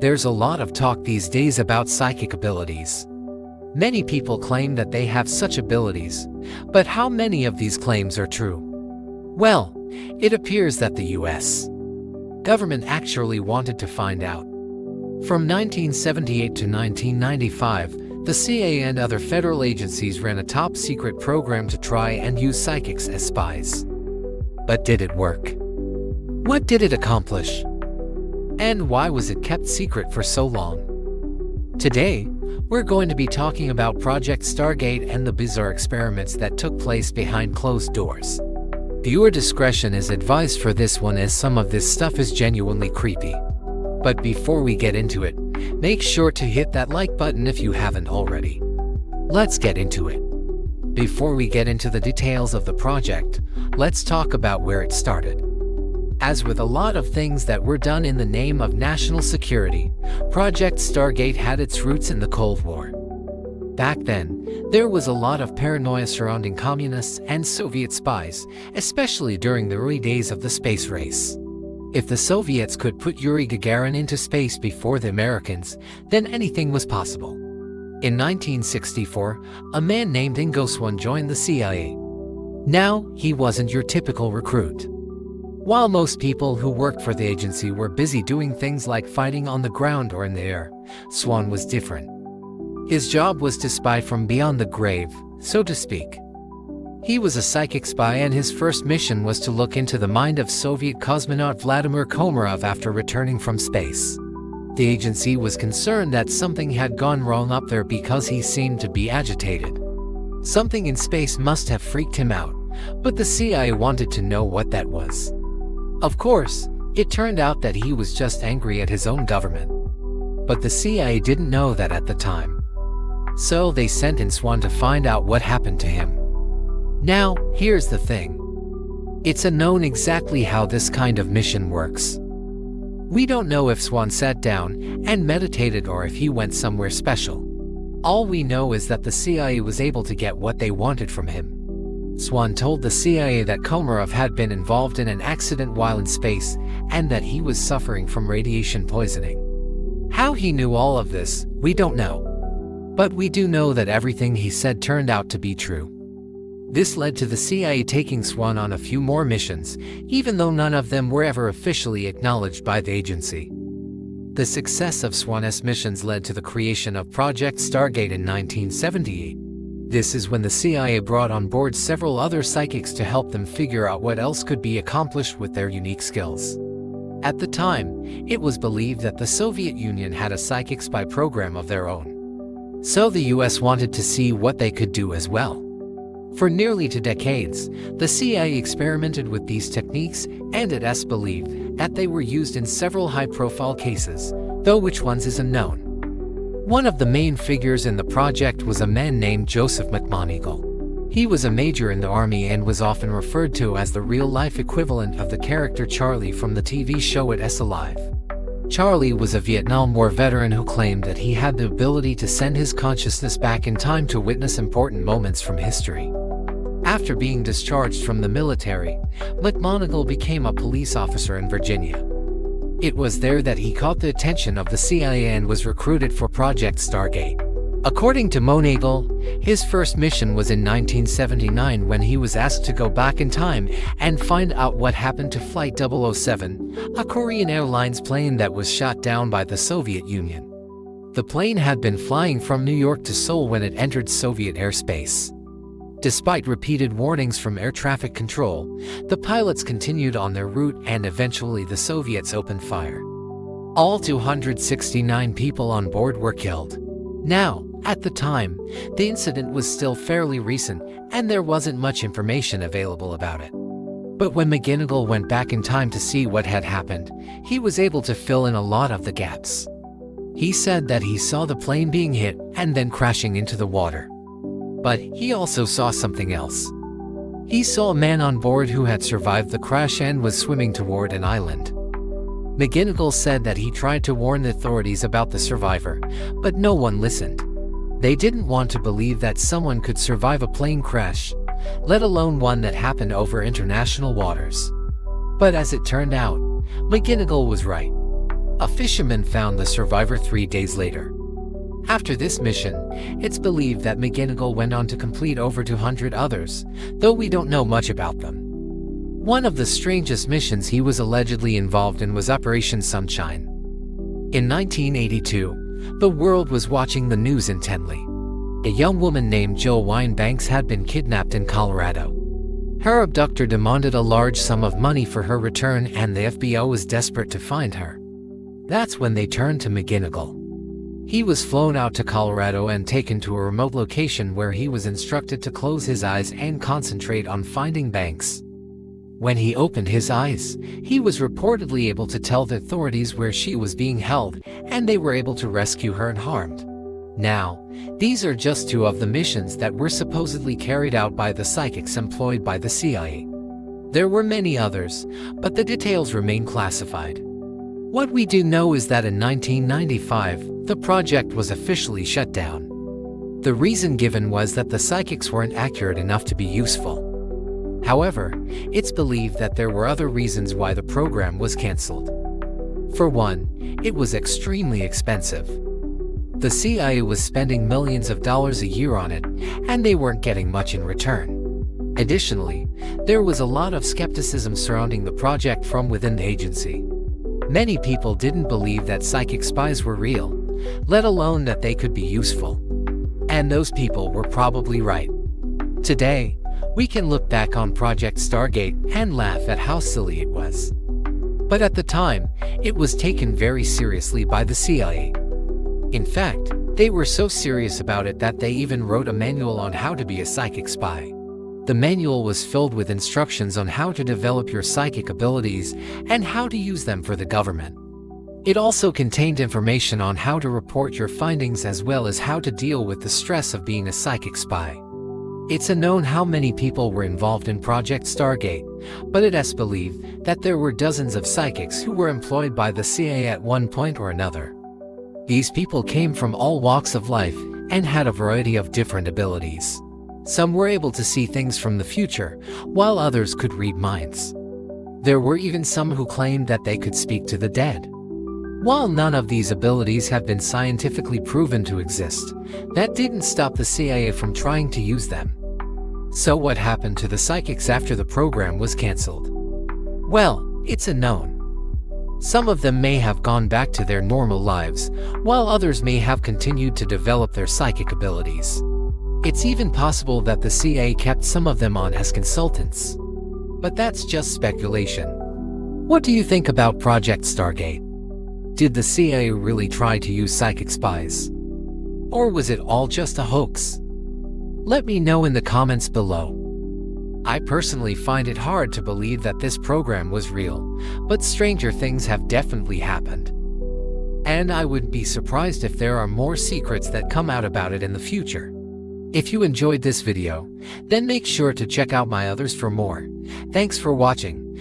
There's a lot of talk these days about psychic abilities. Many people claim that they have such abilities, but how many of these claims are true? Well, it appears that the US government actually wanted to find out. From 1978 to 1995, the CIA and other federal agencies ran a top-secret program to try and use psychics as spies. But did it work? What did it accomplish? And why was it kept secret for so long? Today, we're going to be talking about Project Stargate and the bizarre experiments that took place behind closed doors. Viewer discretion is advised for this one, as some of this stuff is genuinely creepy. But before we get into it, make sure to hit that like button if you haven't already. Let's get into it. Before we get into the details of the project, let's talk about where it started. As with a lot of things that were done in the name of national security, Project Stargate had its roots in the Cold War. Back then, there was a lot of paranoia surrounding communists and Soviet spies, especially during the early days of the space race. If the Soviets could put Yuri Gagarin into space before the Americans, then anything was possible. In 1964, a man named Ingo Swann joined the CIA. Now, he wasn't your typical recruit. While most people who worked for the agency were busy doing things like fighting on the ground or in the air, Swann was different. His job was to spy from beyond the grave, so to speak. He was a psychic spy, and his first mission was to look into the mind of Soviet cosmonaut Vladimir Komarov after returning from space. The agency was concerned that something had gone wrong up there because he seemed to be agitated. Something in space must have freaked him out, but the CIA wanted to know what that was. Of course, it turned out that he was just angry at his own government. But the CIA didn't know that at the time. So they sent in Swann to find out what happened to him. Now, here's the thing. It's unknown exactly how this kind of mission works. We don't know if Swann sat down and meditated or if he went somewhere special. All we know is that the CIA was able to get what they wanted from him. Swann told the CIA that Komarov had been involved in an accident while in space and that he was suffering from radiation poisoning. How he knew all of this, we don't know. But we do know that everything he said turned out to be true. This led to the CIA taking Swann on a few more missions, even though none of them were ever officially acknowledged by the agency. The success of Swann's missions led to the creation of Project Stargate in 1978. This is when the CIA brought on board several other psychics to help them figure out what else could be accomplished with their unique skills. At the time, it was believed that the Soviet Union had a psychic spy program of their own. So the US wanted to see what they could do as well. For nearly 2 decades, the CIA experimented with these techniques, and it is believed that they were used in several high-profile cases, though which ones is unknown. One of the main figures in the project was a man named Joseph McMoneagle. He was a major in the army and was often referred to as the real-life equivalent of the character Charlie from the TV show It is Alive. Charlie was a Vietnam War veteran who claimed that he had the ability to send his consciousness back in time to witness important moments from history. After being discharged from the military, McMoneagle became a police officer in Virginia. It was there that he caught the attention of the CIA and was recruited for Project Stargate. According to Moneagle, his first mission was in 1979 when he was asked to go back in time and find out what happened to Flight 007, a Korean Airlines plane that was shot down by the Soviet Union. The plane had been flying from New York to Seoul when it entered Soviet airspace. Despite repeated warnings from air traffic control, the pilots continued on their route and eventually the Soviets opened fire. All 269 people on board were killed. Now, at the time, the incident was still fairly recent and there wasn't much information available about it. But when McGinnigal went back in time to see what had happened, he was able to fill in a lot of the gaps. He said that he saw the plane being hit and then crashing into the water. But he also saw something else. He saw a man on board who had survived the crash and was swimming toward an island. McGinnigal said that he tried to warn the authorities about the survivor, but no one listened. They didn't want to believe that someone could survive a plane crash, let alone one that happened over international waters. But as it turned out, McGinnigal was right. A fisherman found the survivor 3 days later. After this mission, it's believed that McGinnigal went on to complete over 200 others, though we don't know much about them. One of the strangest missions he was allegedly involved in was Operation Sunshine. In 1982, the world was watching the news intently. A young woman named Jill Wine-Banks had been kidnapped in Colorado. Her abductor demanded a large sum of money for her return, and the FBI was desperate to find her. That's when they turned to McGinnigal. He was flown out to Colorado and taken to a remote location where he was instructed to close his eyes and concentrate on finding Banks. When he opened his eyes, he was reportedly able to tell the authorities where she was being held, and they were able to rescue her unharmed. Now, these are just 2 of the missions that were supposedly carried out by the psychics employed by the CIA. There were many others, but the details remain classified. What we do know is that in 1995, the project was officially shut down. The reason given was that the psychics weren't accurate enough to be useful. However, it's believed that there were other reasons why the program was cancelled. For one, it was extremely expensive. The CIA was spending millions of dollars a year on it, and they weren't getting much in return. Additionally, there was a lot of skepticism surrounding the project from within the agency. Many people didn't believe that psychic spies were real, let alone that they could be useful. And those people were probably right. Today, we can look back on Project Stargate and laugh at how silly it was. But at the time, it was taken very seriously by the CIA. In fact, they were so serious about it that they even wrote a manual on how to be a psychic spy. The manual was filled with instructions on how to develop your psychic abilities and how to use them for the government. It also contained information on how to report your findings as well as how to deal with the stress of being a psychic spy. It's unknown how many people were involved in Project Stargate, but it is believed that there were dozens of psychics who were employed by the CIA at one point or another. These people came from all walks of life and had a variety of different abilities. Some were able to see things from the future, while others could read minds. There were even some who claimed that they could speak to the dead. While none of these abilities have been scientifically proven to exist, that didn't stop the CIA from trying to use them. So what happened to the psychics after the program was cancelled? Well, it's unknown. Some of them may have gone back to their normal lives, while others may have continued to develop their psychic abilities. It's even possible that the CIA kept some of them on as consultants. But that's just speculation. What do you think about Project Stargate? Did the CIA really try to use psychic spies? Or was it all just a hoax? Let me know in the comments below. I personally find it hard to believe that this program was real, but stranger things have definitely happened. And I wouldn't be surprised if there are more secrets that come out about it in the future. If you enjoyed this video, then make sure to check out my others for more. Thanks for watching.